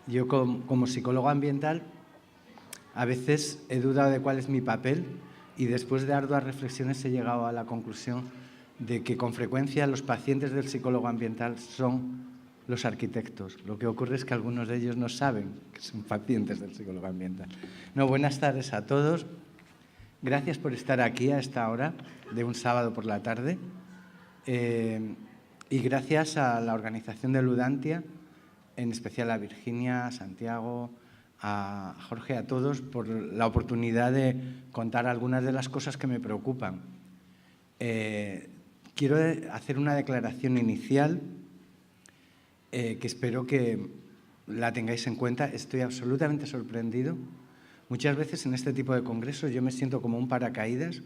Yo como psicólogo ambiental a veces he dudado de cuál es mi papel y después de arduas reflexiones he llegado a la conclusión de que con frecuencia los pacientes del psicólogo ambiental son los arquitectos. Lo que ocurre es que algunos de ellos no saben que son pacientes del psicólogo ambiental. No, buenas tardes a todos. Gracias por estar aquí a esta hora de un sábado por la tarde. Y gracias a la organización de Ludantia, en especial a Virginia, a Santiago, a Jorge, a todos, por la oportunidad de contar algunas de las cosas que me preocupan. Quiero hacer una declaración inicial que espero que la tengáis en cuenta. Estoy absolutamente sorprendido. Muchas veces en este tipo de congresos yo me siento como un paracaídas,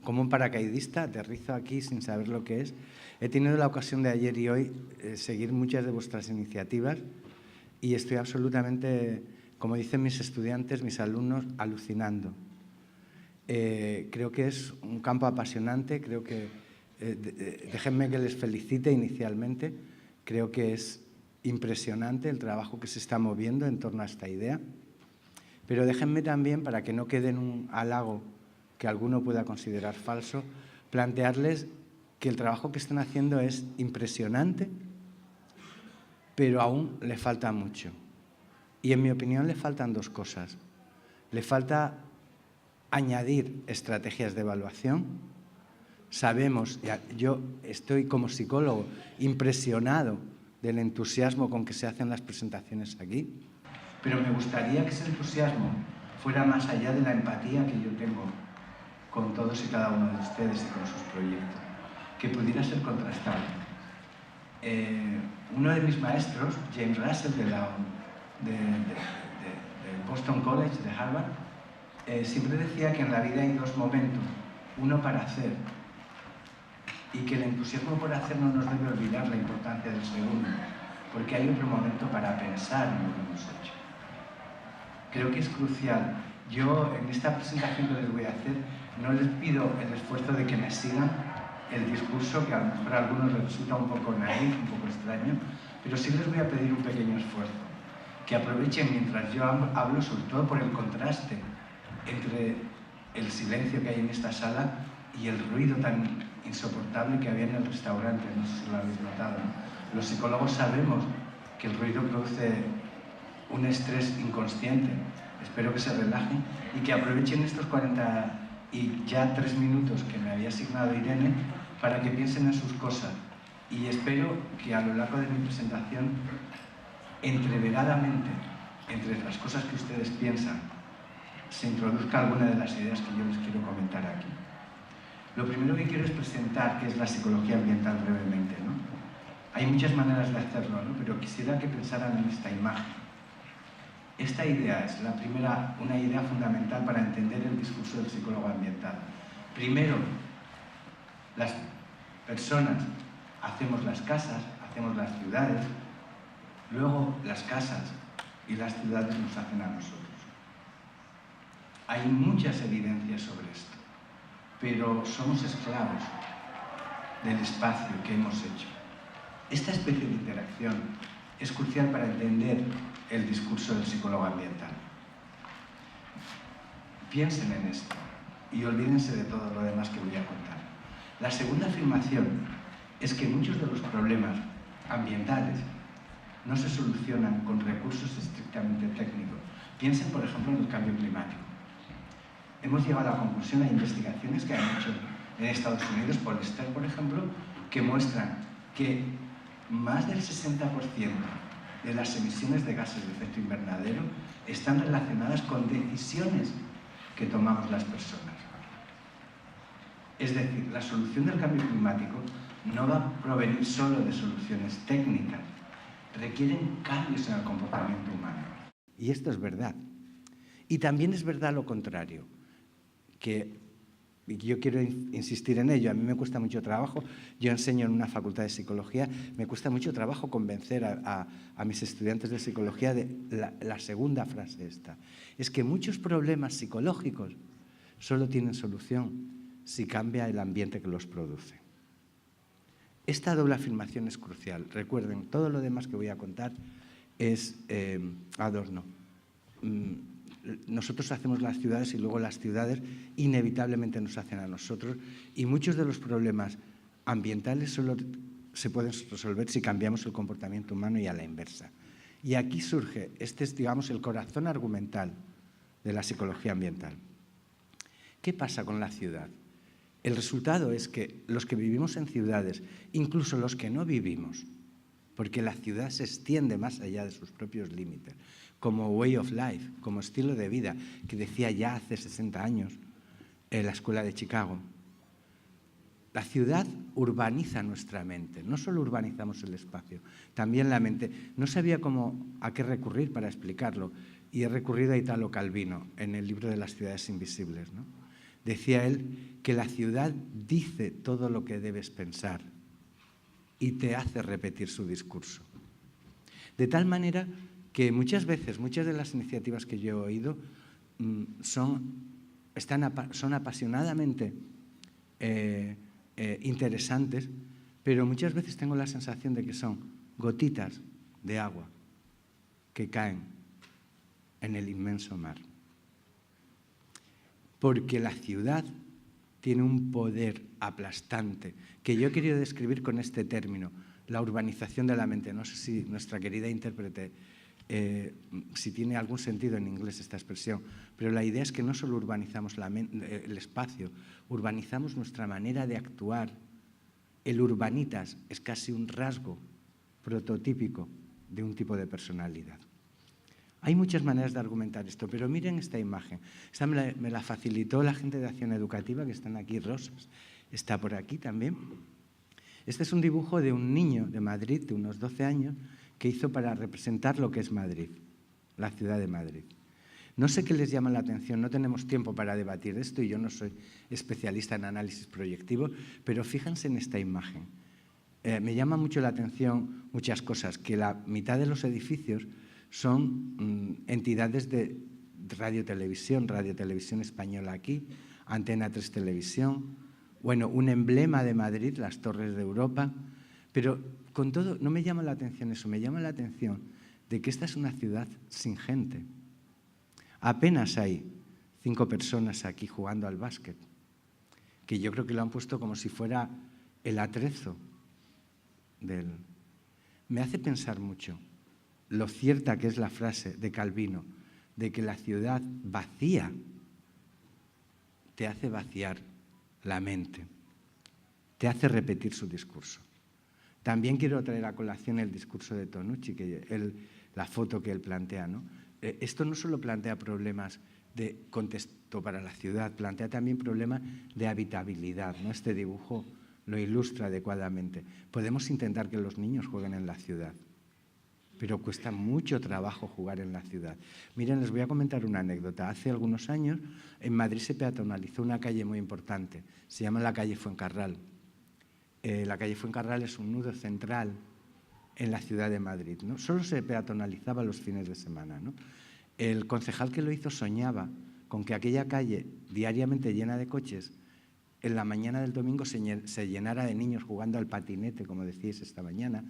como un paracaidista, aterrizo aquí sin saber lo que es. He tenido la ocasión de ayer y hoy seguir muchas de vuestras iniciativas y estoy absolutamente, como dicen mis estudiantes, mis alumnos, alucinando. Creo que es un campo apasionante, creo que, déjenme que les felicite inicialmente, creo que es impresionante el trabajo que se está moviendo en torno a esta idea, pero déjenme también, para que no quede en un halago que alguno pueda considerar falso, plantearles que el trabajo que están haciendo es impresionante, pero aún le falta mucho. Y en mi opinión le faltan dos cosas. Le falta añadir estrategias de evaluación. Sabemos, yo estoy como psicólogo impresionado del entusiasmo con que se hacen las presentaciones aquí, pero me gustaría que ese entusiasmo fuera más allá de la empatía que yo tengo con todos y cada uno de ustedes y con sus proyectos, que pudiera ser contrastable. Uno de mis maestros, James Russell, del Boston College, de Harvard, siempre decía que en la vida hay dos momentos, uno para hacer, y que el entusiasmo por hacer no nos debe olvidar la importancia del segundo, porque hay otro momento para pensar en lo que hemos hecho. Creo que es crucial. Yo, en esta presentación que les voy a hacer, no les pido el esfuerzo de que me sigan el discurso, que a lo mejor a algunos les resulta un poco naif, un poco extraño, pero sí les voy a pedir un pequeño esfuerzo. Que aprovechen mientras yo hablo, sobre todo por el contraste entre el silencio que hay en esta sala y el ruido tan insoportable que había en el restaurante. No sé si lo habéis notado, ¿no? Los psicólogos sabemos que el ruido produce un estrés inconsciente. Espero que se relajen y que aprovechen estos 40 y ya 3 minutos que me había asignado Irene para que piensen en sus cosas. Y espero que a lo largo de mi presentación, entreveradamente, entre las cosas que ustedes piensan, se introduzca alguna de las ideas que yo les quiero comentar aquí. Lo primero que quiero es presentar qué es la psicología ambiental brevemente, ¿no? Hay muchas maneras de hacerlo, ¿no? Pero quisiera que pensaran en esta imagen. Esta idea es la primera, una idea fundamental para entender el discurso del psicólogo ambiental. Primero, las personas hacemos las casas, hacemos las ciudades, luego las casas y las ciudades nos hacen a nosotros. Hay muchas evidencias sobre esto, pero somos esclavos del espacio que hemos hecho. Esta especie de interacción es crucial para entender el discurso del psicólogo ambiental. Piensen en esto y olvídense de todo lo demás que voy a contar. La segunda afirmación es que muchos de los problemas ambientales no se solucionan con recursos estrictamente técnicos. Piensen, por ejemplo, en el cambio climático. Hemos llegado a la conclusión, hay investigaciones que han hecho en Estados Unidos, Pollster, por ejemplo, que muestran que más del 60% de las emisiones de gases de efecto invernadero están relacionadas con decisiones que tomamos las personas. Es decir, la solución del cambio climático no va a provenir solo de soluciones técnicas, requieren cambios en el comportamiento humano. Y esto es verdad. Y también es verdad lo contrario, que yo quiero insistir en ello. A mí me cuesta mucho trabajo, yo enseño en una facultad de psicología, me cuesta mucho trabajo convencer a mis estudiantes de psicología de la segunda frase esta. Es que muchos problemas psicológicos solo tienen solución si cambia el ambiente que los produce. Esta doble afirmación es crucial. Recuerden, todo lo demás que voy a contar es adorno. Nosotros hacemos las ciudades y luego las ciudades inevitablemente nos hacen a nosotros, y muchos de los problemas ambientales solo se pueden resolver si cambiamos el comportamiento humano y a la inversa. Y aquí surge, este es, digamos, el corazón argumental de la psicología ambiental. ¿Qué pasa con la ciudad? El resultado es que los que vivimos en ciudades, incluso los que no vivimos, porque la ciudad se extiende más allá de sus propios límites, como way of life, como estilo de vida, que decía ya hace 60 años en la Escuela de Chicago. La ciudad urbaniza nuestra mente. No solo urbanizamos el espacio, también la mente. No sabía a qué recurrir para explicarlo, y he recurrido a Italo Calvino en el libro de las ciudades invisibles, ¿no? Decía él que la ciudad dice todo lo que debes pensar y te hace repetir su discurso. De tal manera que muchas veces, muchas de las iniciativas que yo he oído son apasionadamente interesantes, pero muchas veces tengo la sensación de que son gotitas de agua que caen en el inmenso mar. Porque la ciudad tiene un poder aplastante que yo he querido describir con este término, la urbanización de la mente. No sé si nuestra querida intérprete, si tiene algún sentido en inglés esta expresión, pero la idea es que no solo urbanizamos el espacio, urbanizamos nuestra manera de actuar. El urbanitas es casi un rasgo prototípico de un tipo de personalidad. Hay muchas maneras de argumentar esto, pero miren esta imagen. Esta me la facilitó la gente de Acción Educativa, que están aquí, Rosas, está por aquí también. Este es un dibujo de un niño de Madrid, de unos 12 años, que hizo para representar lo que es Madrid, la ciudad de Madrid. No sé qué les llama la atención, no tenemos tiempo para debatir esto y yo no soy especialista en análisis proyectivo, pero fíjense en esta imagen. Me llama mucho la atención muchas cosas, que la mitad de los edificios son entidades de Radio-Televisión Española aquí, Antena 3 Televisión, bueno, un emblema de Madrid, las Torres de Europa, pero con todo no me llama la atención eso, me llama la atención de que esta es una ciudad sin gente. Apenas hay 5 personas aquí jugando al básquet, que yo creo que lo han puesto como si fuera el atrezo del... Me hace pensar mucho lo cierta que es la frase de Calvino, de que la ciudad vacía te hace vaciar la mente, te hace repetir su discurso. También quiero traer a colación el discurso de Tonucci, la foto que él plantea, ¿no? Esto no solo plantea problemas de contexto para la ciudad, plantea también problemas de habitabilidad, ¿no? Este dibujo lo ilustra adecuadamente. Podemos intentar que los niños jueguen en la ciudad, pero cuesta mucho trabajo jugar en la ciudad. Miren, les voy a comentar una anécdota. Hace algunos años en Madrid se peatonalizó una calle muy importante, se llama la calle Fuencarral. La calle Fuencarral es un nudo central en la ciudad de Madrid, ¿no? Solo se peatonalizaba los fines de semana, ¿no? El concejal que lo hizo soñaba con que aquella calle, diariamente llena de coches, en la mañana del domingo se llenara de niños jugando al patinete, como decíais esta mañana,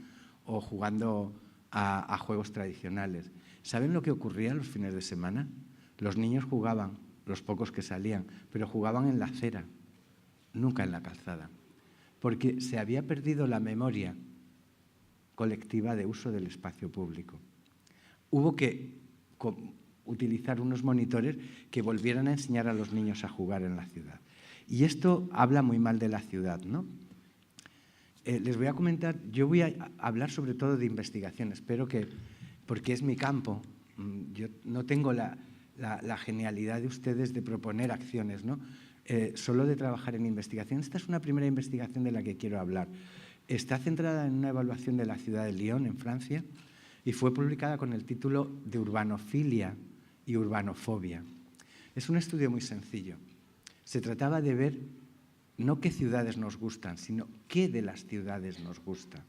o jugando a juegos tradicionales. ¿Saben lo que ocurría los fines de semana? Los niños jugaban, los pocos que salían, pero jugaban en la acera, nunca en la calzada, porque se había perdido la memoria colectiva de uso del espacio público. Hubo que utilizar unos monitores que volvieran a enseñar a los niños a jugar en la ciudad. Y esto habla muy mal de la ciudad, ¿no? Les voy a comentar, yo voy a hablar sobre todo de investigación, espero que, porque es mi campo, yo no tengo la genialidad de ustedes de proponer acciones, ¿no? Solo de trabajar en investigación. Esta es una primera investigación de la que quiero hablar. Está centrada en una evaluación de la ciudad de Lyon, en Francia, y fue publicada con el título de Urbanofilia y Urbanofobia. Es un estudio muy sencillo. Se trataba de ver no qué ciudades nos gustan, sino qué de las ciudades nos gusta.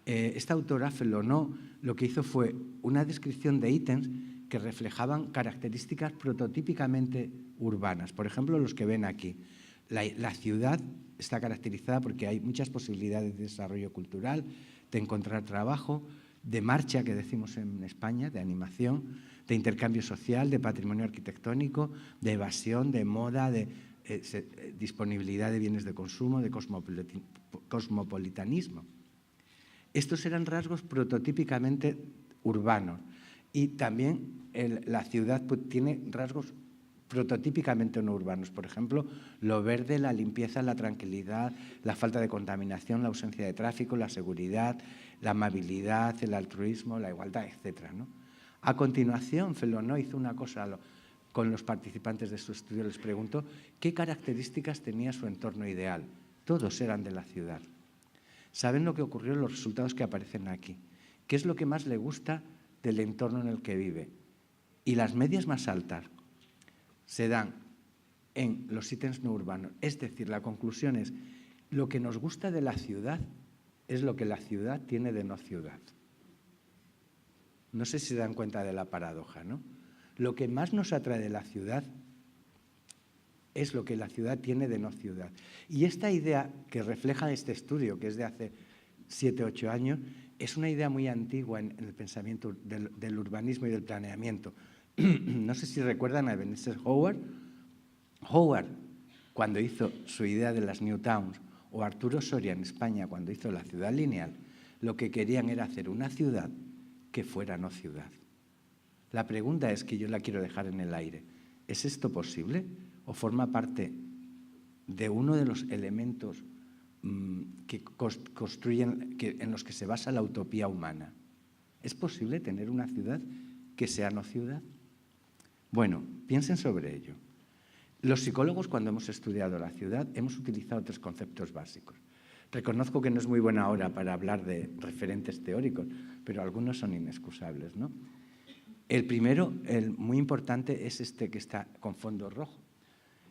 Esta autora, Felonó, lo que hizo fue una descripción de ítems que reflejaban características prototípicamente urbanas. Por ejemplo, los que ven aquí. La ciudad está caracterizada porque hay muchas posibilidades de desarrollo cultural, de encontrar trabajo, de marcha, que decimos en España, de animación, de intercambio social, de patrimonio arquitectónico, de evasión, de moda, de disponibilidad de bienes de consumo, de cosmopolitanismo. Estos eran rasgos prototípicamente urbanos y también la ciudad tiene rasgos prototípicamente no urbanos. Por ejemplo, lo verde, la limpieza, la tranquilidad, la falta de contaminación, la ausencia de tráfico, la seguridad, la amabilidad, el altruismo, la igualdad, etc., ¿no? A continuación, Felonó hizo una cosa con los participantes de su estudio. Les preguntó qué características tenía su entorno ideal. Todos eran de la ciudad. ¿Saben lo que ocurrió? Los resultados que aparecen aquí. ¿Qué es lo que más le gusta del entorno en el que vive? Y las medias más altas se dan en los ítems no urbanos. Es decir, la conclusión es, lo que nos gusta de la ciudad es lo que la ciudad tiene de no ciudad. No sé si se dan cuenta de la paradoja, ¿no? Lo que más nos atrae de la ciudad es lo que la ciudad tiene de no ciudad. Y esta idea que refleja este estudio, que es de hace 7 o 8 años, es una idea muy antigua en el pensamiento del urbanismo y del planeamiento. No sé si recuerdan a Ebenezer Howard. Howard, cuando hizo su idea de las New Towns, o Arturo Soria en España, cuando hizo la ciudad lineal, lo que querían era hacer una ciudad que fuera no ciudad. La pregunta es, que yo la quiero dejar en el aire, ¿es esto posible o forma parte de uno de los elementos que construyen, en los que se basa la utopía humana? ¿Es posible tener una ciudad que sea no ciudad? Bueno, piensen sobre ello. Los psicólogos, cuando hemos estudiado la ciudad, hemos utilizado 3 conceptos básicos. Reconozco que no es muy buena hora para hablar de referentes teóricos, pero algunos son inexcusables, ¿no? El primero, el muy importante, es este que está con fondo rojo,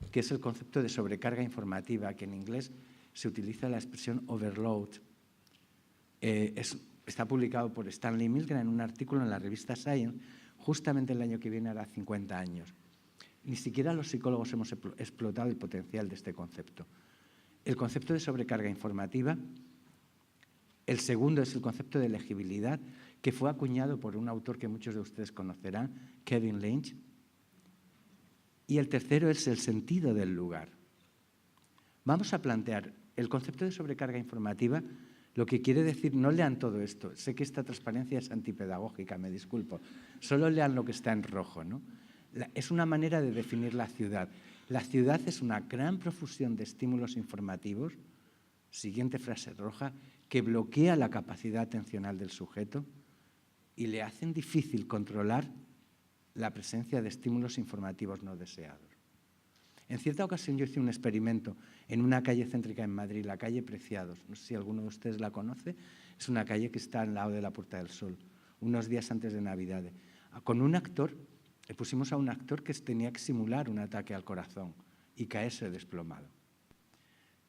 que es el concepto de sobrecarga informativa, que en inglés se utiliza la expresión overload. Está publicado por Stanley Milgram en un artículo en la revista Science, justamente el año que viene hará 50 años. Ni siquiera los psicólogos hemos explotado el potencial de este concepto. El concepto de sobrecarga informativa. El segundo es el concepto de legibilidad, que fue acuñado por un autor que muchos de ustedes conocerán, Kevin Lynch. Y el tercero es el sentido del lugar. Vamos a plantear el concepto de sobrecarga informativa. Lo que quiere decir, no lean todo esto. Sé que esta transparencia es antipedagógica, me disculpo. Solo lean lo que está en rojo, ¿no? Es una manera de definir la ciudad. La ciudad es una gran profusión de estímulos informativos, siguiente frase roja, que bloquea la capacidad atencional del sujeto y le hacen difícil controlar la presencia de estímulos informativos no deseados. En cierta ocasión yo hice un experimento en una calle céntrica en Madrid, la calle Preciados. No sé si alguno de ustedes la conoce. Es una calle que está al lado de la Puerta del Sol, unos días antes de Navidad. Con un actor, le pusimos a un actor que tenía que simular un ataque al corazón y caerse desplomado.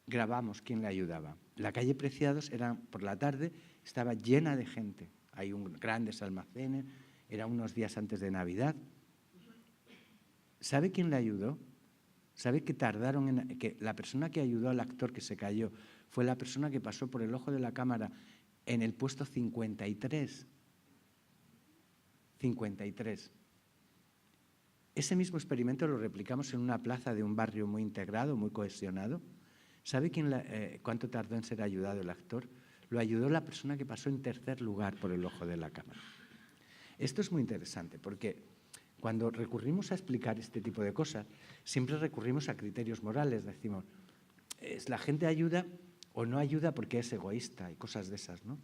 Grabamos quién le ayudaba. La calle Preciados era por la tarde, estaba llena de gente. Hay grandes almacenes, eran unos días antes de Navidad. ¿Sabe quién le ayudó? ¿Sabe que tardaron que la persona que ayudó al actor que se cayó fue la persona que pasó por el ojo de la cámara en el puesto 53? 53. Ese mismo experimento lo replicamos en una plaza de un barrio muy integrado, muy cohesionado. ¿Sabe cuánto tardó en ser ayudado el actor? Lo ayudó la persona que pasó en tercer lugar por el ojo de la cámara. Esto es muy interesante porque cuando recurrimos a explicar este tipo de cosas, siempre recurrimos a criterios morales. Decimos, la gente ayuda o no ayuda porque es egoísta y cosas de esas, ¿no?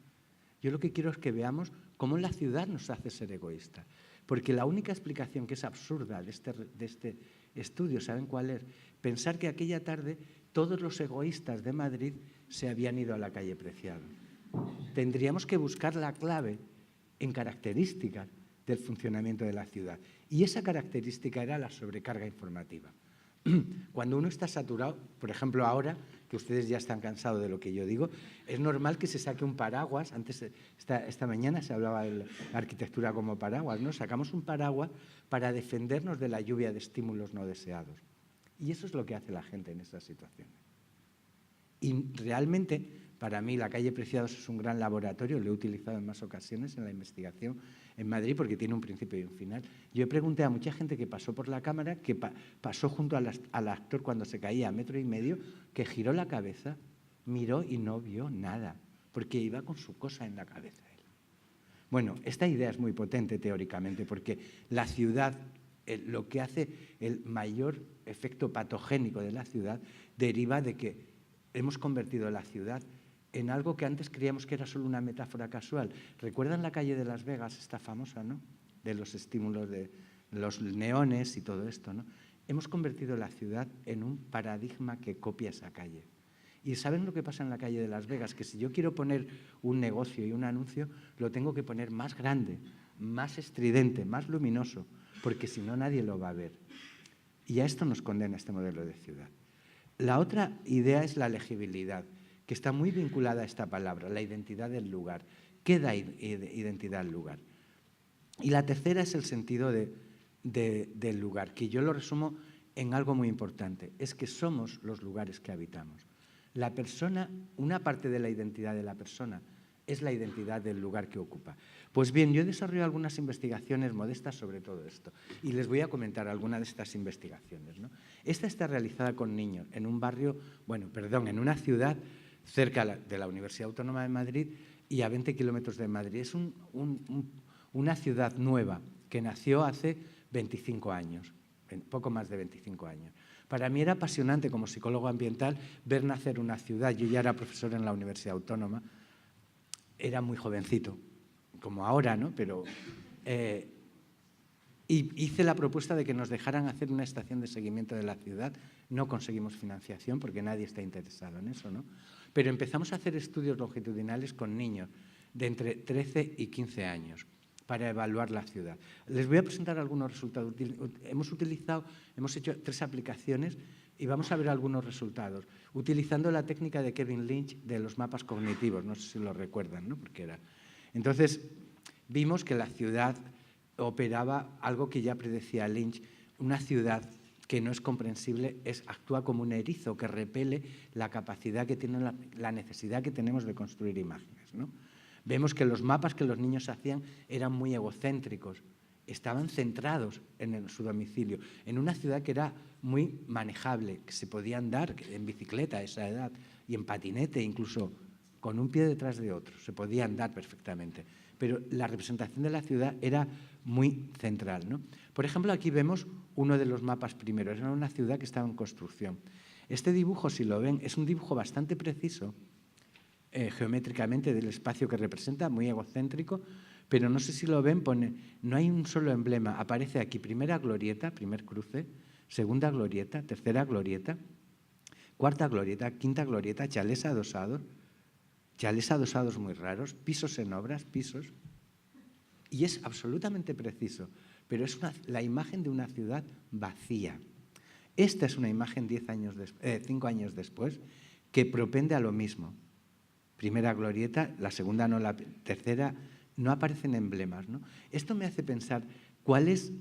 Yo lo que quiero es que veamos cómo la ciudad nos hace ser egoístas. Porque la única explicación que es absurda de este estudio, ¿saben cuál es? Pensar que aquella tarde todos los egoístas de Madrid se habían ido a la calle Preciados. Tendríamos que buscar la clave en características del funcionamiento de la ciudad. Y esa característica era la sobrecarga informativa. Cuando uno está saturado, por ejemplo ahora, que ustedes ya están cansados de lo que yo digo, es normal que se saque un paraguas. Antes, esta mañana se hablaba de la arquitectura como paraguas, ¿no? Sacamos un paraguas para defendernos de la lluvia de estímulos no deseados. Y eso es lo que hace la gente en estas situaciones. Y realmente Para mí, la calle Preciados es un gran laboratorio, lo he utilizado en más ocasiones en la investigación en Madrid porque tiene un principio y un final. Yo pregunté a mucha gente que pasó por la cámara, que pasó junto al actor cuando se caía a 1,5 metros, que giró la cabeza, miró y no vio nada, porque iba con su cosa en la cabeza. Bueno, esta idea es muy potente teóricamente porque la ciudad, lo que hace el mayor efecto patogénico de la ciudad deriva de que hemos convertido la ciudad en algo que antes creíamos que era solo una metáfora casual. ¿Recuerdan la calle de Las Vegas, esta famosa, ¿no? De los estímulos de los neones y todo esto, ¿no? Hemos convertido la ciudad en un paradigma que copia esa calle. ¿Y saben lo que pasa en la calle de Las Vegas? Que si yo quiero poner un negocio y un anuncio, lo tengo que poner más grande, más estridente, más luminoso, porque si no nadie lo va a ver. Y a esto nos condena este modelo de ciudad. La otra idea es la legibilidad, que está muy vinculada a esta palabra, la identidad del lugar. ¿Qué da identidad al lugar? Y la tercera es el sentido del lugar, que yo lo resumo en algo muy importante, es que somos los lugares que habitamos. La persona, una parte de la identidad de la persona es la identidad del lugar que ocupa. Pues bien, yo he desarrollado algunas investigaciones modestas sobre todo esto y les voy a comentar algunas de estas investigaciones, ¿no? Esta está realizada con niños en un barrio, en una ciudad cerca de la Universidad Autónoma de Madrid y a 20 kilómetros de Madrid. Es una ciudad nueva que nació hace 25 años, poco más de 25 años. Para mí era apasionante como psicólogo ambiental ver nacer una ciudad. Yo ya era profesor en la Universidad Autónoma, era muy jovencito, como ahora, ¿no? Pero y hice la propuesta de que nos dejaran hacer una estación de seguimiento de la ciudad. No conseguimos financiación porque nadie está interesado en eso, ¿no? Pero empezamos a hacer estudios longitudinales con niños de entre 13 y 15 años para evaluar la ciudad. Les voy a presentar algunos resultados. Hemos hecho 3 aplicaciones y vamos a ver algunos resultados, utilizando la técnica de Kevin Lynch de los mapas cognitivos, no sé si lo recuerdan, ¿no? Entonces, vimos que la ciudad operaba algo que ya predecía Lynch, una ciudad que no es comprensible, actúa como un erizo que repele la capacidad que tiene, la necesidad que tenemos de construir imágenes, ¿no? Vemos que los mapas que los niños hacían eran muy egocéntricos, estaban centrados en su domicilio, en una ciudad que era muy manejable, que se podía andar en bicicleta a esa edad y en patinete, incluso con un pie detrás de otro, se podía andar perfectamente. Pero la representación de la ciudad era muy central, ¿no? Por ejemplo, aquí vemos uno de los mapas primeros, era una ciudad que estaba en construcción. Este dibujo, si lo ven, es un dibujo bastante preciso, geométricamente del espacio que representa, muy egocéntrico, pero no sé si lo ven, no hay un solo emblema, aparece aquí primera glorieta, primer cruce, segunda glorieta, tercera glorieta, cuarta glorieta, quinta glorieta, chalés adosados muy raros, pisos en obras, pisos, y es absolutamente preciso, pero es la imagen de una ciudad vacía. Esta es una imagen 5 años después que propende a lo mismo. Primera glorieta, la segunda no, la tercera no aparecen emblemas, ¿no? Esto me hace pensar cuál es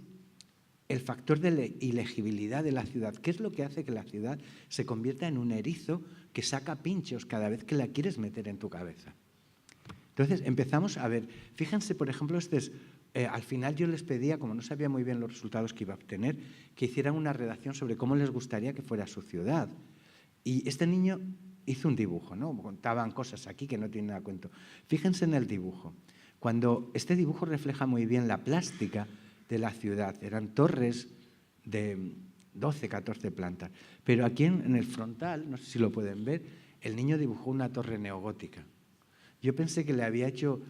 el factor de ilegibilidad de la ciudad. ¿Qué es lo que hace que la ciudad se convierta en un erizo que saca pinchos cada vez que la quieres meter en tu cabeza? Entonces empezamos a ver, fíjense, por ejemplo, al final yo les pedía, como no sabía muy bien los resultados que iba a obtener, que hicieran una redacción sobre cómo les gustaría que fuera su ciudad. Y este niño hizo un dibujo, ¿no? Contaban cosas aquí que no tienen nada a cuento. Fíjense en el dibujo. Cuando este dibujo refleja muy bien la plástica de la ciudad, eran torres de 12, 14 plantas. Pero aquí en el frontal, no sé si lo pueden ver, el niño dibujó una torre neogótica. Yo pensé que le había hecho,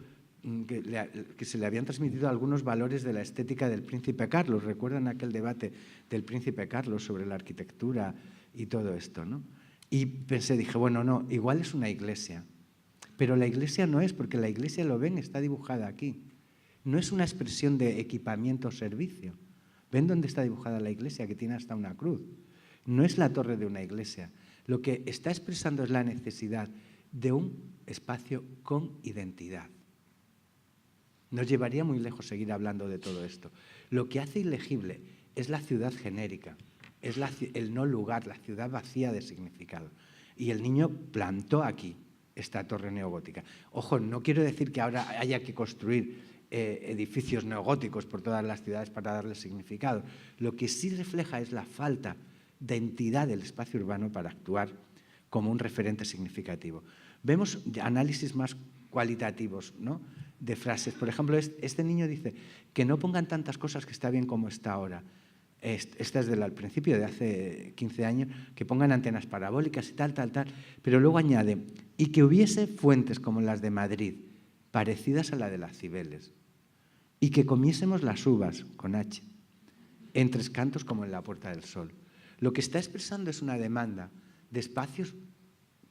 que se le habían transmitido algunos valores de la estética del Príncipe Carlos. ¿Recuerdan aquel debate del Príncipe Carlos sobre la arquitectura y todo esto, ¿no? Y dije, bueno, no, igual es una iglesia. Pero la iglesia no es, porque la iglesia, lo ven, está dibujada aquí. No es una expresión de equipamiento o servicio. ¿Ven dónde está dibujada la iglesia? Que tiene hasta una cruz. No es la torre de una iglesia. Lo que está expresando es la necesidad de un espacio con identidad. Nos llevaría muy lejos seguir hablando de todo esto. Lo que hace ilegible es la ciudad genérica, es el no lugar, la ciudad vacía de significado. Y el niño plantó aquí esta torre neogótica. Ojo, no quiero decir que ahora haya que construir edificios neogóticos por todas las ciudades para darles significado. Lo que sí refleja es la falta de entidad del espacio urbano para actuar como un referente significativo. Vemos análisis más cualitativos, ¿no?, de frases. Por ejemplo, este niño dice que no pongan tantas cosas, que está bien como está ahora. Esta es al principio, de hace 15 años, que pongan antenas parabólicas y tal, pero luego añade, y que hubiese fuentes como las de Madrid, parecidas a la de las Cibeles, y que comiésemos las uvas, con H, en Tres Cantos como en la Puerta del Sol. Lo que está expresando es una demanda de espacios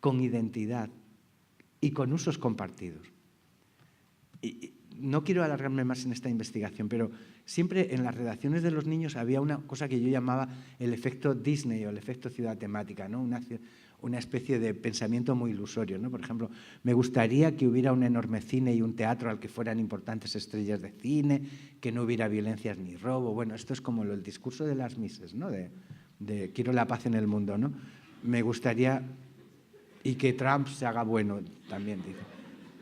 con identidad y con usos compartidos. Y no quiero alargarme más en esta investigación, pero siempre en las redacciones de los niños había una cosa que yo llamaba el efecto Disney o el efecto ciudad temática, ¿no?, una especie de pensamiento muy ilusorio, ¿no? Por ejemplo, me gustaría que hubiera un enorme cine y un teatro al que fueran importantes estrellas de cine, que no hubiera violencias ni robo. Bueno, esto es como el discurso de las Mises, ¿no?, de quiero la paz en el mundo, ¿no? Me gustaría, y que Trump se haga bueno, también dice.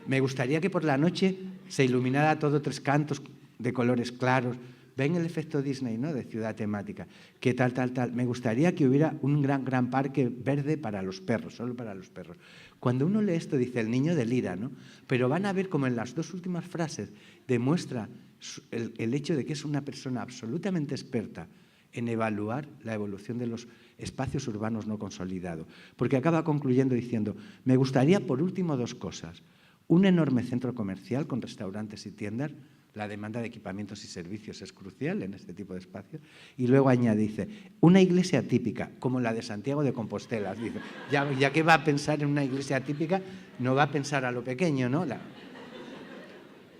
Me gustaría que por la noche se iluminara todo Tres Cantos de colores claros. Ven el efecto Disney, ¿no?, de ciudad temática. Que tal. Me gustaría que hubiera un gran parque verde para los perros, solo para los perros. Cuando uno lee esto, dice, el niño delira, ¿no? Pero van a ver como en las dos últimas frases demuestra el hecho de que es una persona absolutamente experta en evaluar la evolución de los espacios urbanos no consolidados. Porque acaba concluyendo diciendo, me gustaría, por último, dos cosas. Un enorme centro comercial con restaurantes y tiendas. La demanda de equipamientos y servicios es crucial en este tipo de espacios. Y luego añade, dice, una iglesia típica, como la de Santiago de Compostela. Dice, ya que va a pensar en una iglesia típica, no va a pensar a lo pequeño, ¿no?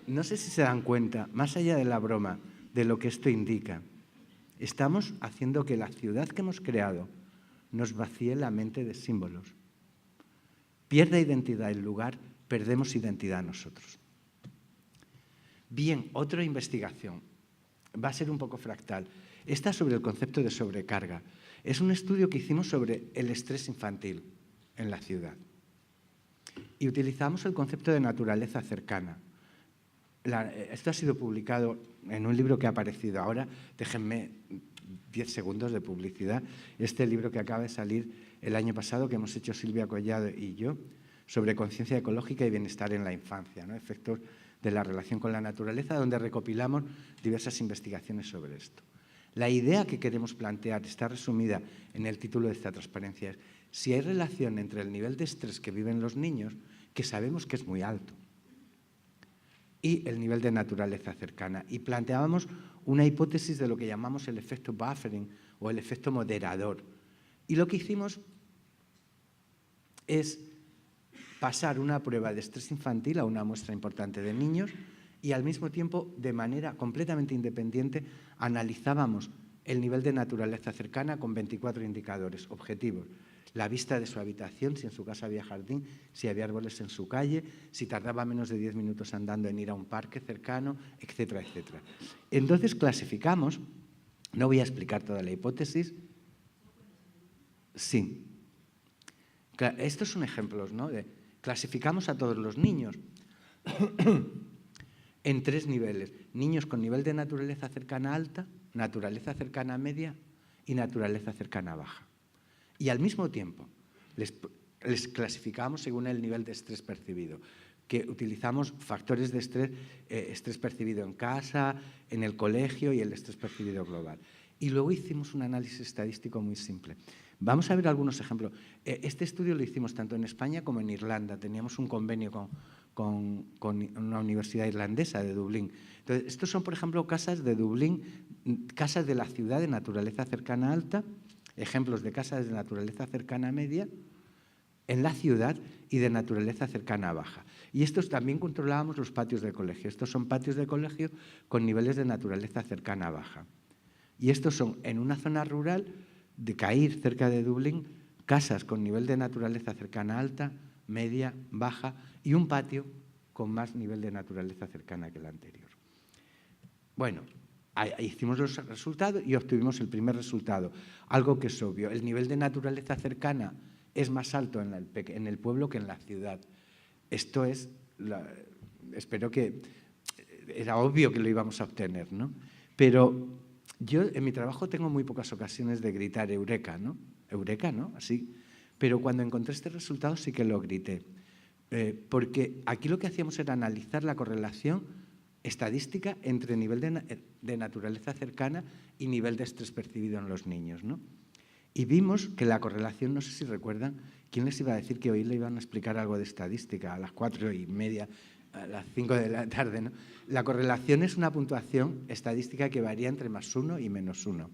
No sé si se dan cuenta, más allá de la broma, de lo que esto indica. Estamos haciendo que la ciudad que hemos creado nos vacíe la mente de símbolos. Pierde identidad el lugar, perdemos identidad nosotros. Bien, otra investigación. Va a ser un poco fractal. Esta sobre el concepto de sobrecarga. Es un estudio que hicimos sobre el estrés infantil en la ciudad. Y utilizamos el concepto de naturaleza cercana. Esto ha sido publicado en un libro que ha aparecido ahora. Déjenme 10 segundos de publicidad. Este libro que acaba de salir el año pasado, que hemos hecho Silvia Collado y yo, sobre conciencia ecológica y bienestar en la infancia, ¿no?, efectos de la relación con la naturaleza, donde recopilamos diversas investigaciones sobre esto. La idea que queremos plantear está resumida en el título de esta transparencia. Es si hay relación entre el nivel de estrés que viven los niños, que sabemos que es muy alto, y el nivel de naturaleza cercana. Y planteábamos una hipótesis de lo que llamamos el efecto buffering o el efecto moderador. Y lo que hicimos es pasar una prueba de estrés infantil a una muestra importante de niños y al mismo tiempo, de manera completamente independiente, analizábamos el nivel de naturaleza cercana con 24 indicadores objetivos. La vista de su habitación, si en su casa había jardín, si había árboles en su calle, si tardaba menos de 10 minutos andando en ir a un parque cercano, etcétera, etcétera. Entonces clasificamos, no voy a explicar toda la hipótesis. Sí. Estos son ejemplos, ¿no? Clasificamos a todos los niños en 3 niveles. Niños con nivel de naturaleza cercana alta, naturaleza cercana media y naturaleza cercana baja. Y al mismo tiempo les clasificamos según el nivel de estrés percibido, que utilizamos factores de estrés, estrés percibido en casa, en el colegio y el estrés percibido global. Y luego hicimos un análisis estadístico muy simple. Vamos a ver algunos ejemplos. Este estudio lo hicimos tanto en España como en Irlanda. Teníamos un convenio con una universidad irlandesa de Dublín. Entonces, estos son, por ejemplo, casas de Dublín, casas de la ciudad de naturaleza cercana alta, ejemplos de casas de naturaleza cercana media en la ciudad y de naturaleza cercana baja. Y estos también controlábamos los patios de colegio. Estos son patios de colegio con niveles de naturaleza cercana baja. Y estos son, en una zona rural de Cair, cerca de Dublín, casas con nivel de naturaleza cercana alta, media, baja y un patio con más nivel de naturaleza cercana que el anterior. Bueno, hicimos los resultados y obtuvimos el primer resultado, algo que es obvio. El nivel de naturaleza cercana es más alto en el pueblo que en la ciudad. esto es, espero que, era obvio que lo íbamos a obtener, ¿no? Pero yo en mi trabajo tengo muy pocas ocasiones de gritar eureka, ¿no? Eureka, ¿no? Así. Pero cuando encontré este resultado sí que lo grité. Porque aquí lo que hacíamos era analizar la correlación estadística entre nivel de naturaleza cercana y nivel de estrés percibido en los niños, ¿no? Y vimos que la correlación, no sé si recuerdan, ¿quién les iba a decir que hoy le iban a explicar algo de estadística a las 4:30, a las 5 de la tarde, ¿no? La correlación es una puntuación estadística que varía entre +1 y -1.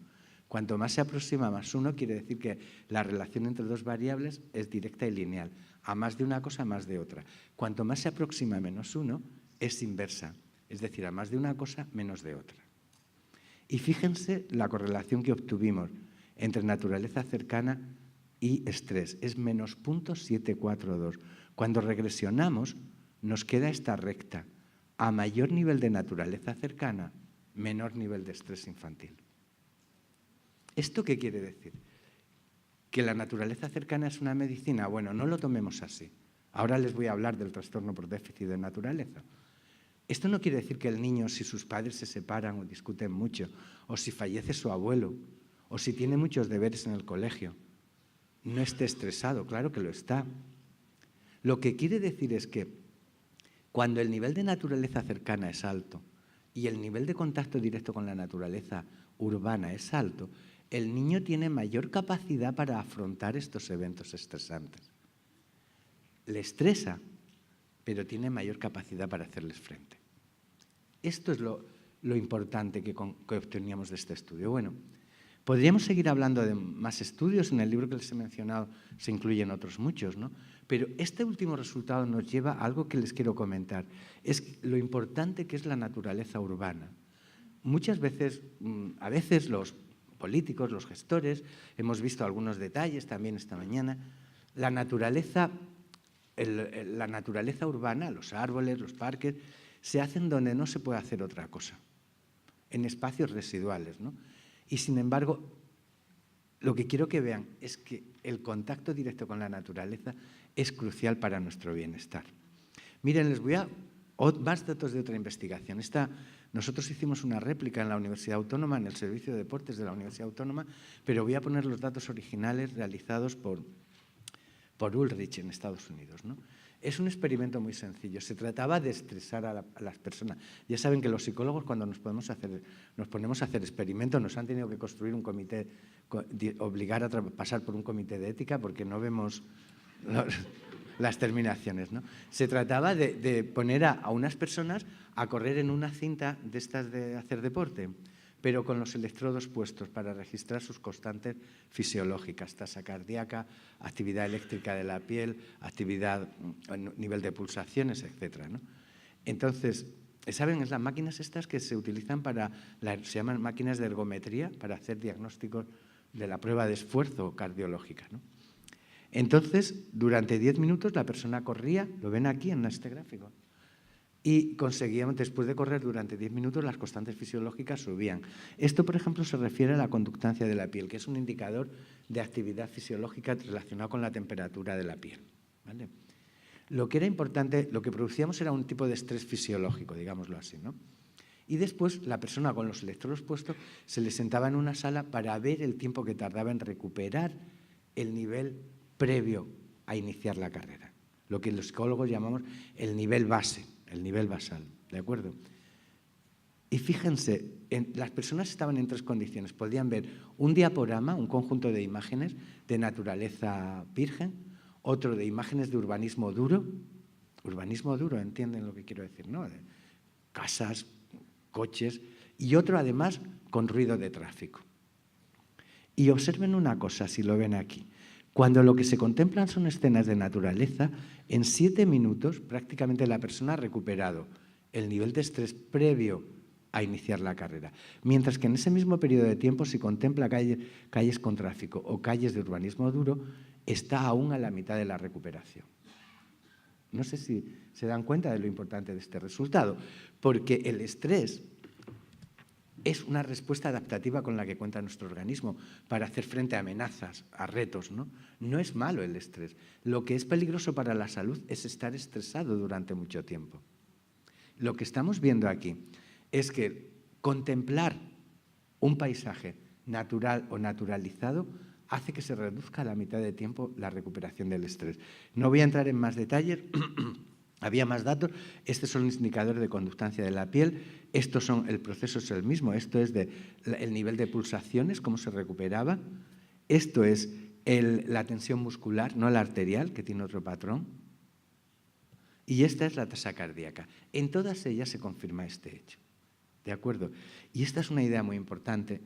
Cuanto más se aproxima a +1, quiere decir que la relación entre dos variables es directa y lineal, a más de una cosa, a más de otra. Cuanto más se aproxima a -1, es inversa, es decir, a más de una cosa, menos de otra. Y fíjense la correlación que obtuvimos entre naturaleza cercana y estrés, es -0.742. Cuando regresionamos, nos queda esta recta. A mayor nivel de naturaleza cercana, menor nivel de estrés infantil. ¿Esto qué quiere decir? ¿Que la naturaleza cercana es una medicina? Bueno, no lo tomemos así. Ahora les voy a hablar del trastorno por déficit de naturaleza. Esto no quiere decir que el niño, si sus padres se separan o discuten mucho, o si fallece su abuelo, o si tiene muchos deberes en el colegio, no esté estresado. Claro que lo está. Lo que quiere decir es que cuando el nivel de naturaleza cercana es alto y el nivel de contacto directo con la naturaleza urbana es alto, el niño tiene mayor capacidad para afrontar estos eventos estresantes. Le estresa, pero tiene mayor capacidad para hacerles frente. Esto es lo importante que obteníamos de este estudio. Bueno, podríamos seguir hablando de más estudios. En el libro que les he mencionado se incluyen otros muchos, ¿no? Pero este último resultado nos lleva a algo que les quiero comentar. Es lo importante que es la naturaleza urbana. Muchas veces, a veces los políticos, los gestores, hemos visto algunos detalles también esta mañana. La naturaleza urbana, los árboles, los parques, se hacen donde no se puede hacer otra cosa, en espacios residuales, ¿no? Y sin embargo, lo que quiero que vean es que el contacto directo con la naturaleza es crucial para nuestro bienestar. Miren, les voy a más datos de otra investigación. Nosotros hicimos una réplica en la Universidad Autónoma, en el Servicio de Deportes de la Universidad Autónoma, pero voy a poner los datos originales realizados por Ulrich en Estados Unidos, ¿no? Es un experimento muy sencillo. Se trataba de estresar a las personas. Ya saben que los psicólogos, cuando nos ponemos a hacer experimentos, nos han tenido que construir un comité, obligar a pasar por un comité de ética porque no vemos las terminaciones, ¿no? Se trataba de poner a unas personas a correr en una cinta de estas de hacer deporte, pero con los electrodos puestos para registrar sus constantes fisiológicas, tasa cardíaca, actividad eléctrica de la piel, actividad, nivel de pulsaciones, etc., ¿no? Entonces, ¿saben? Es las máquinas estas que se utilizan se llaman máquinas de ergometría para hacer diagnósticos de la prueba de esfuerzo cardiológica, ¿no? Entonces, durante 10 minutos la persona corría, lo ven aquí en este gráfico, y conseguíamos, después de correr durante 10 minutos, las constantes fisiológicas subían. Esto, por ejemplo, se refiere a la conductancia de la piel, que es un indicador de actividad fisiológica relacionado con la temperatura de la piel, ¿vale? Lo que era importante, lo que producíamos era un tipo de estrés fisiológico, digámoslo así, ¿no? Y después la persona con los electrodos puestos se le sentaba en una sala para ver el tiempo que tardaba en recuperar el nivel previo a iniciar la carrera, lo que los psicólogos llamamos el nivel base, el nivel basal, ¿de acuerdo? Y fíjense, las personas estaban en 3 condiciones. Podían ver un diaporama, un conjunto de imágenes de naturaleza virgen, otro de imágenes de urbanismo duro, ¿entienden lo que quiero decir, no? De casas, coches, y otro además con ruido de tráfico. Y observen una cosa, si lo ven aquí. Cuando lo que se contemplan son escenas de naturaleza, en 7 minutos prácticamente la persona ha recuperado el nivel de estrés previo a iniciar la carrera. Mientras que en ese mismo periodo de tiempo, si contempla calles con tráfico o calles de urbanismo duro, está aún a la mitad de la recuperación. No sé si se dan cuenta de lo importante de este resultado, porque el estrés es una respuesta adaptativa con la que cuenta nuestro organismo para hacer frente a amenazas, a retos, ¿no? No es malo el estrés. Lo que es peligroso para la salud es estar estresado durante mucho tiempo. Lo que estamos viendo aquí es que contemplar un paisaje natural o naturalizado hace que se reduzca a la mitad de tiempo la recuperación del estrés. No voy a entrar en más detalles. Había más datos. Estos son los indicadores de conductancia de la piel. Estos son, el proceso es el mismo. Esto es el nivel de pulsaciones, cómo se recuperaba. Esto es la tensión muscular, no la arterial, que tiene otro patrón. Y esta es la tasa cardíaca. En todas ellas se confirma este hecho. ¿De acuerdo? Y esta es una idea muy importante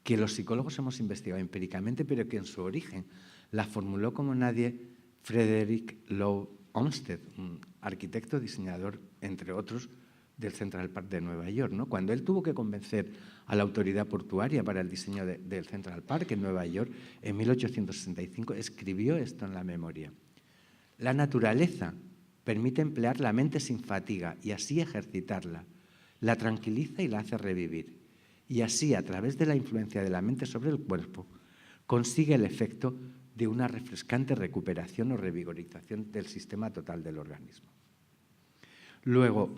que los psicólogos hemos investigado empíricamente, pero que en su origen la formuló como nadie Frederick Law Olmsted, un arquitecto, diseñador, entre otros, del Central Park de Nueva York, ¿no? Cuando él tuvo que convencer a la autoridad portuaria para el diseño del Central Park en Nueva York, en 1865, escribió esto en la memoria. La naturaleza permite emplear la mente sin fatiga y así ejercitarla. La tranquiliza y la hace revivir. Y así, a través de la influencia de la mente sobre el cuerpo, consigue el efecto de una refrescante recuperación o revigorización del sistema total del organismo. Luego,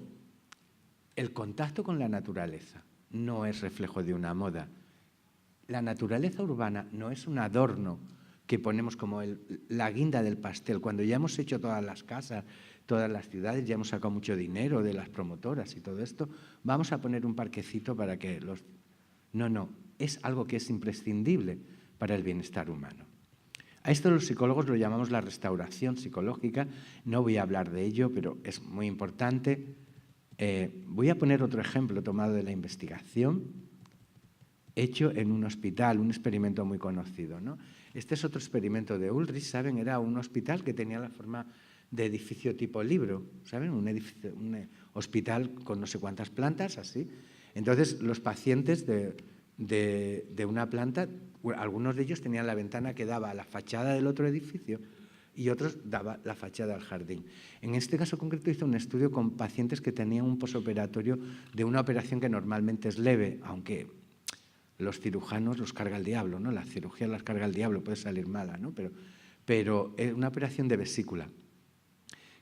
el contacto con la naturaleza no es reflejo de una moda. La naturaleza urbana no es un adorno que ponemos como la guinda del pastel. Cuando ya hemos hecho todas las casas, todas las ciudades, ya hemos sacado mucho dinero de las promotoras y todo esto, vamos a poner un parquecito para que los... No, es algo que es imprescindible para el bienestar humano. A esto los psicólogos lo llamamos la restauración psicológica. No voy a hablar de ello, pero es muy importante. Voy a poner otro ejemplo tomado de la investigación hecho en un hospital, un experimento muy conocido, ¿no? Este es otro experimento de Ulrich, ¿saben? Era un hospital que tenía la forma de edificio tipo libro, ¿saben? Un hospital con no sé cuántas plantas, así. Entonces, los pacientes de una planta, algunos de ellos tenían la ventana que daba a la fachada del otro edificio y otros daba la fachada al jardín. En este caso concreto hizo un estudio con pacientes que tenían un posoperatorio de una operación que normalmente es leve, aunque los cirujanos los carga el diablo, ¿no? La cirugía las carga el diablo, puede salir mala, ¿no? Pero una operación de vesícula,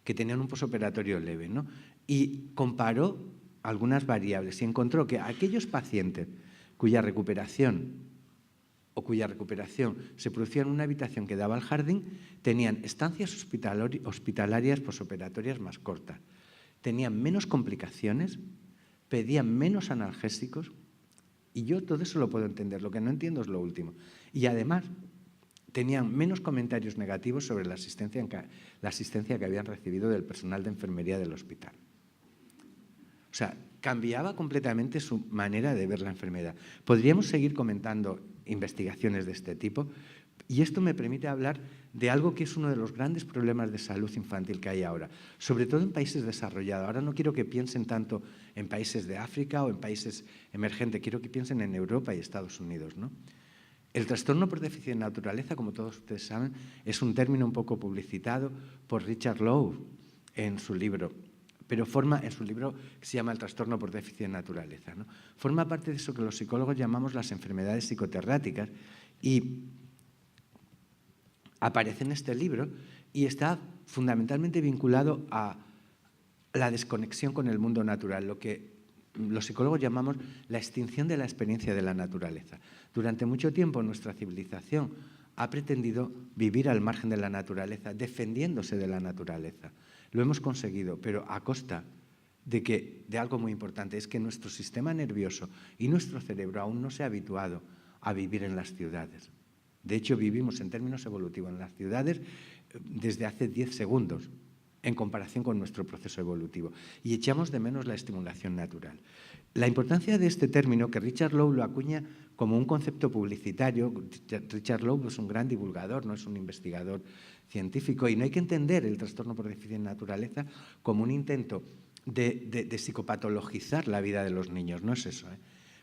que tenían un posoperatorio leve, ¿no? Y comparó algunas variables y encontró que aquellos pacientes cuya recuperación se producía en una habitación que daba al jardín, tenían estancias hospitalarias posoperatorias más cortas, tenían menos complicaciones, pedían menos analgésicos, y yo todo eso lo puedo entender, lo que no entiendo es lo último. Y además, tenían menos comentarios negativos sobre la asistencia que habían recibido del personal de enfermería del hospital. O sea, cambiaba completamente su manera de ver la enfermedad. Podríamos seguir comentando investigaciones de este tipo, y esto me permite hablar de algo que es uno de los grandes problemas de salud infantil que hay ahora, sobre todo en países desarrollados. Ahora no quiero que piensen tanto en países de África o en países emergentes, quiero que piensen en Europa y Estados Unidos, ¿no? El trastorno por déficit de naturaleza, como todos ustedes saben, es un término un poco publicitado por Richard Lowe en su libro, pero en su libro que se llama El trastorno por déficit de naturaleza, ¿no? Forma parte de eso que los psicólogos llamamos las enfermedades psicoterráticas y aparece en este libro y está fundamentalmente vinculado a la desconexión con el mundo natural, lo que los psicólogos llamamos la extinción de la experiencia de la naturaleza. Durante mucho tiempo nuestra civilización ha pretendido vivir al margen de la naturaleza, defendiéndose de la naturaleza. Lo hemos conseguido, pero a costa de algo muy importante, es que nuestro sistema nervioso y nuestro cerebro aún no se ha habituado a vivir en las ciudades. De hecho, vivimos en términos evolutivos en las ciudades desde hace 10 segundos en comparación con nuestro proceso evolutivo y echamos de menos la estimulación natural. La importancia de este término, que Richard Lowe lo acuña como un concepto publicitario, Richard Lowe es un gran divulgador, no es un investigador científico, y no hay que entender el trastorno por déficit de naturaleza como un intento de psicopatologizar la vida de los niños, no es eso, ¿eh?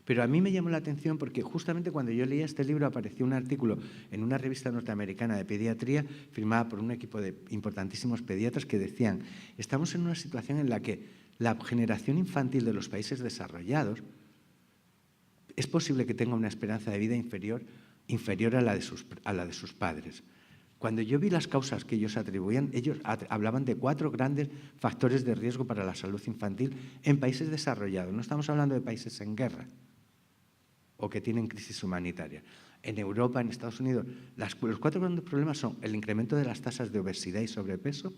Pero a mí me llamó la atención porque justamente cuando yo leía este libro apareció un artículo en una revista norteamericana de pediatría firmada por un equipo de importantísimos pediatras que decían: estamos en una situación en la que la generación infantil de los países desarrollados es posible que tenga una esperanza de vida inferior a la de sus padres. Cuando yo vi las causas que ellos atribuían, ellos hablaban de 4 grandes factores de riesgo para la salud infantil en países desarrollados. No estamos hablando de países en guerra o que tienen crisis humanitaria. En Europa, en Estados Unidos, los 4 grandes problemas son el incremento de las tasas de obesidad y sobrepeso.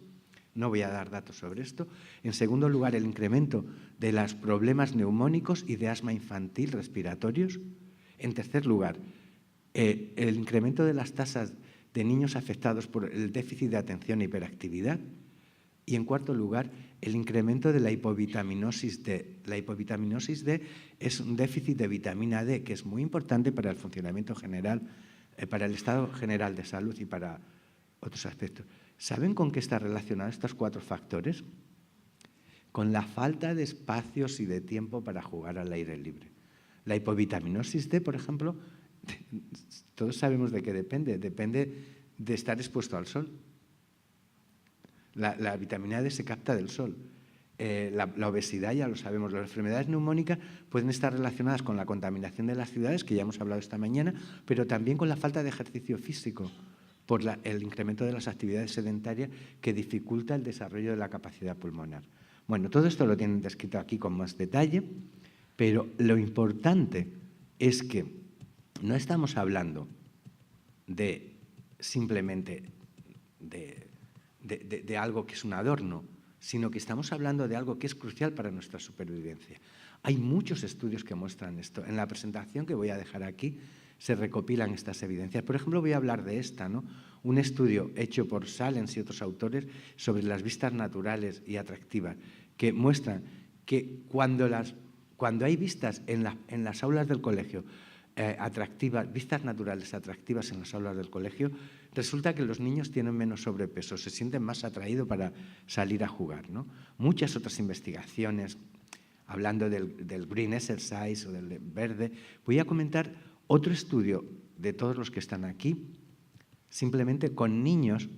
No voy a dar datos sobre esto. En segundo lugar, el incremento de los problemas neumónicos y de asma infantil respiratorios. En tercer lugar, el incremento de las tasas de niños afectados por el déficit de atención e hiperactividad. Y en cuarto lugar, el incremento de la hipovitaminosis D. La hipovitaminosis D es un déficit de vitamina D que es muy importante para el funcionamiento general, para el estado general de salud y para otros aspectos. ¿Saben con qué están relacionados estos 4 factores? Con la falta de espacios y de tiempo para jugar al aire libre. La hipovitaminosis D, por ejemplo, todos sabemos de qué depende. Depende de estar expuesto al sol. La vitamina D se capta del sol. La obesidad ya lo sabemos. Las enfermedades neumónicas pueden estar relacionadas con la contaminación de las ciudades, que ya hemos hablado esta mañana, pero también con la falta de ejercicio físico, por el incremento de las actividades sedentarias que dificulta el desarrollo de la capacidad pulmonar. Bueno, todo esto lo tienen descrito aquí con más detalle, pero lo importante es que no estamos hablando simplemente de algo que es un adorno, sino que estamos hablando de algo que es crucial para nuestra supervivencia. Hay muchos estudios que muestran esto. En la presentación que voy a dejar aquí se recopilan estas evidencias. Por ejemplo, voy a hablar de esta, ¿no? Un estudio hecho por Salens y otros autores sobre las vistas naturales y atractivas, que muestran que cuando hay vistas en las aulas del colegio, atractivas, vistas naturales atractivas en las aulas del colegio, resulta que los niños tienen menos sobrepeso, se sienten más atraídos para salir a jugar, ¿no? Muchas otras investigaciones, hablando del green exercise o del verde. Voy a comentar otro estudio de todos los que están aquí, simplemente con niños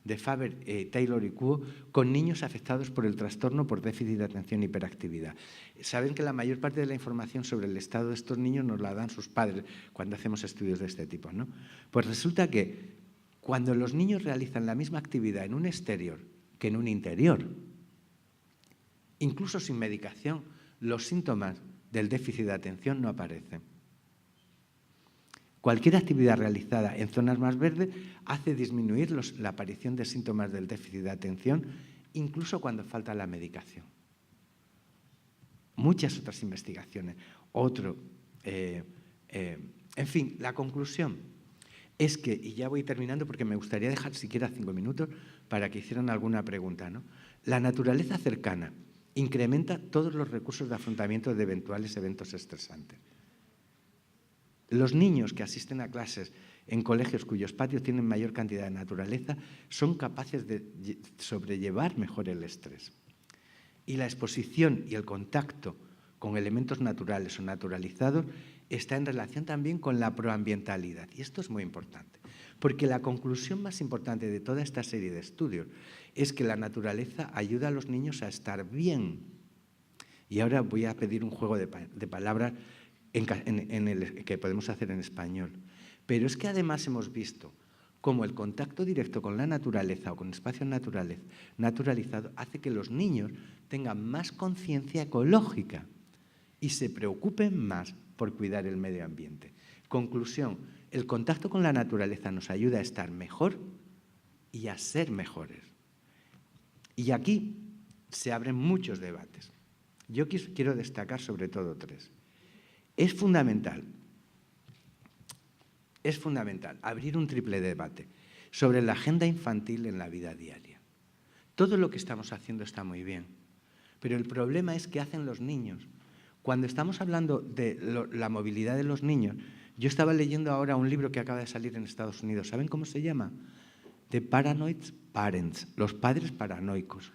de Faber, Taylor y Kuo, con niños afectados por el trastorno por déficit de atención e hiperactividad. Saben que la mayor parte de la información sobre el estado de estos niños nos la dan sus padres cuando hacemos estudios de este tipo, ¿no? Pues resulta que cuando los niños realizan la misma actividad en un exterior que en un interior, incluso sin medicación, los síntomas del déficit de atención no aparecen. Cualquier actividad realizada en zonas más verdes hace disminuir la aparición de síntomas del déficit de atención, incluso cuando falta la medicación. Muchas otras investigaciones. En fin, la conclusión es que, y ya voy terminando porque me gustaría dejar siquiera 5 minutos para que hicieran alguna pregunta, ¿no? La naturaleza cercana incrementa todos los recursos de afrontamiento de eventuales eventos estresantes. Los niños que asisten a clases en colegios cuyos patios tienen mayor cantidad de naturaleza son capaces de sobrellevar mejor el estrés. Y la exposición y el contacto con elementos naturales o naturalizados está en relación también con la proambientalidad. Y esto es muy importante, porque la conclusión más importante de toda esta serie de estudios es que la naturaleza ayuda a los niños a estar bien. Y ahora voy a pedir un juego de palabras que podemos hacer en español. Pero es que además hemos visto cómo el contacto directo con la naturaleza o con espacios naturalizados hace que los niños tengan más conciencia ecológica y se preocupen más por cuidar el medio ambiente. Conclusión, el contacto con la naturaleza nos ayuda a estar mejor y a ser mejores. Y aquí se abren muchos debates. Yo quiero destacar sobre todo 3. Es fundamental abrir un triple debate sobre la agenda infantil en la vida diaria. Todo lo que estamos haciendo está muy bien, pero el problema es qué hacen los niños. Cuando estamos hablando de la movilidad de los niños, yo estaba leyendo ahora un libro que acaba de salir en Estados Unidos. ¿Saben cómo se llama? The Paranoid Parents, los padres paranoicos.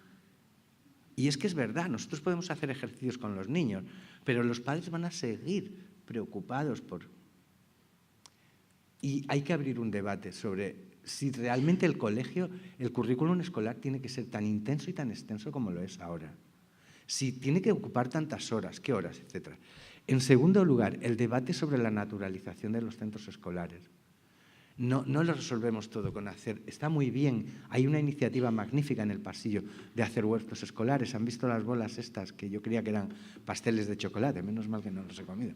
Y es que es verdad, nosotros podemos hacer ejercicios con los niños, pero los padres van a seguir preocupados por... Y hay que abrir un debate sobre si realmente el currículum escolar tiene que ser tan intenso y tan extenso como lo es ahora. Si tiene que ocupar tantas horas, qué horas, etcétera. En segundo lugar, el debate sobre la naturalización de los centros escolares. No lo resolvemos todo con hacer. Está muy bien, hay una iniciativa magnífica en el pasillo de hacer huertos escolares. ¿Han visto las bolas estas que yo creía que eran pasteles de chocolate? Menos mal que no los he comido.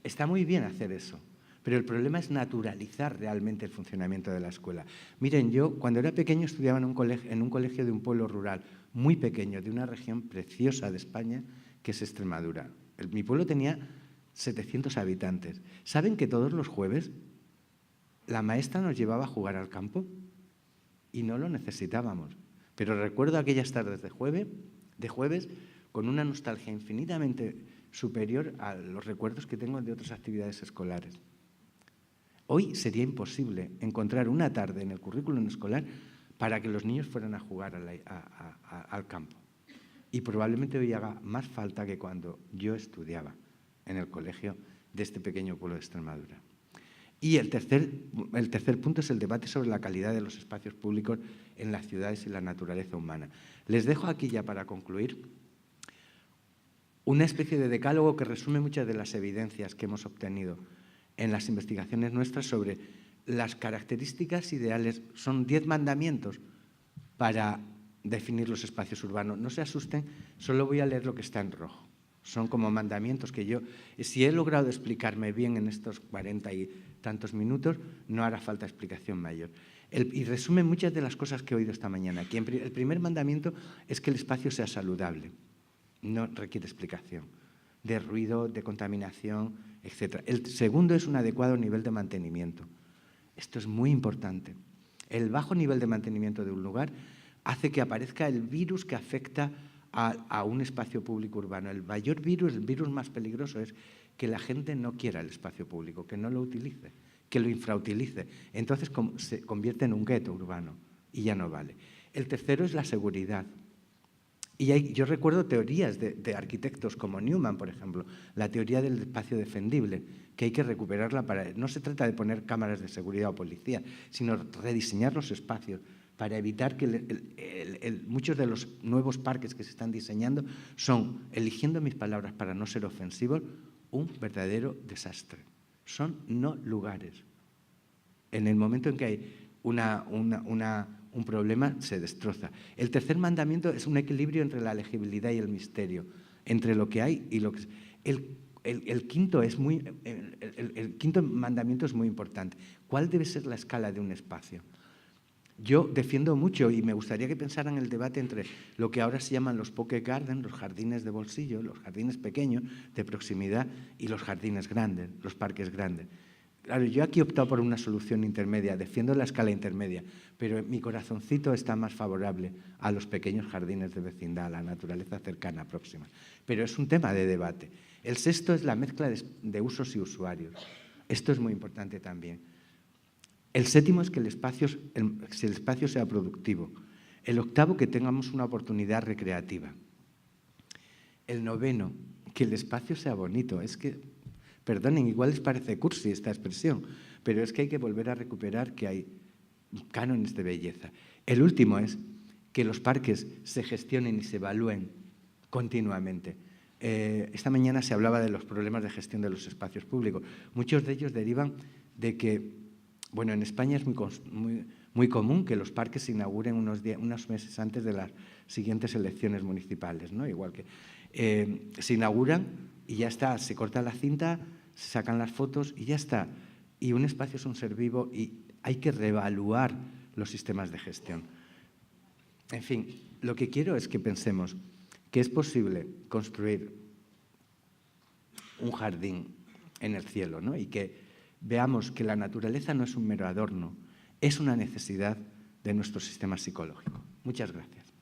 Está muy bien hacer eso, pero el problema es naturalizar realmente el funcionamiento de la escuela. Miren, yo cuando era pequeño estudiaba en un colegio de un pueblo rural muy pequeño, de una región preciosa de España, que es Extremadura. Mi pueblo tenía 700 habitantes. ¿Saben que todos los jueves la maestra nos llevaba a jugar al campo? Y no lo necesitábamos. Pero recuerdo aquellas tardes de jueves con una nostalgia infinitamente superior a los recuerdos que tengo de otras actividades escolares. Hoy sería imposible encontrar una tarde en el currículum escolar para que los niños fueran a jugar al campo. Y probablemente hoy haga más falta que cuando yo estudiaba en el colegio de este pequeño pueblo de Extremadura. Y el tercer punto es el debate sobre la calidad de los espacios públicos en las ciudades y la naturaleza humana. Les dejo aquí ya para concluir una especie de decálogo que resume muchas de las evidencias que hemos obtenido en las investigaciones nuestras sobre las características ideales. Son 10 mandamientos para definir los espacios urbanos. No se asusten, solo voy a leer lo que está en rojo. Son como mandamientos que yo, si he logrado explicarme bien en estos 40 y tantos minutos, no hará falta explicación mayor. Y resume muchas de las cosas que he oído esta mañana. Aquí, el primer mandamiento es que el espacio sea saludable. No requiere explicación. De ruido, de contaminación, etc. El segundo es un adecuado nivel de mantenimiento. Esto es muy importante. El bajo nivel de mantenimiento de un lugar hace que aparezca el virus que afecta a un espacio público urbano. El mayor virus, el virus más peligroso es que la gente no quiera el espacio público, que no lo utilice, que lo infrautilice. Entonces se convierte en un gueto urbano y ya no vale. El tercero es la seguridad. Y yo recuerdo teorías de arquitectos como Newman, por ejemplo, la teoría del espacio defendible, que hay que recuperarla para... No se trata de poner cámaras de seguridad o policía, sino rediseñar los espacios para evitar que muchos de los nuevos parques que se están diseñando son, eligiendo mis palabras para no ser ofensivos, un verdadero desastre. Son no lugares. En el momento en que hay un problema, se destroza. El tercer mandamiento es un equilibrio entre la legibilidad y el misterio, entre lo que hay y lo que... El quinto mandamiento es muy importante. ¿Cuál debe ser la escala de un espacio? Yo defiendo mucho y me gustaría que pensaran el debate entre lo que ahora se llaman los pocket gardens, los jardines de bolsillo, los jardines pequeños, de proximidad, y los jardines grandes, los parques grandes. Claro, yo aquí he optado por una solución intermedia, defiendo la escala intermedia, pero mi corazoncito está más favorable a los pequeños jardines de vecindad, a la naturaleza cercana, próxima. Pero es un tema de debate. El sexto es la mezcla de usos y usuarios. Esto es muy importante también. El séptimo es que el espacio sea productivo. El octavo, que tengamos una oportunidad recreativa. El noveno, que el espacio sea bonito. Es que, perdonen, igual les parece cursi esta expresión, pero es que hay que volver a recuperar que hay cánones de belleza. El último es que los parques se gestionen y se evalúen continuamente. Esta mañana se hablaba de los problemas de gestión de los espacios públicos. Muchos de ellos derivan de que, bueno, en España es muy común que los parques se inauguren unos meses antes de las siguientes elecciones municipales, ¿no? Igual que se inauguran y ya está, se corta la cinta, se sacan las fotos y ya está. Y un espacio es un ser vivo y hay que reevaluar los sistemas de gestión. En fin, lo que quiero es que pensemos que es posible construir un jardín en el cielo, ¿no? Y que veamos que la naturaleza no es un mero adorno, es una necesidad de nuestro sistema psicológico. Muchas gracias.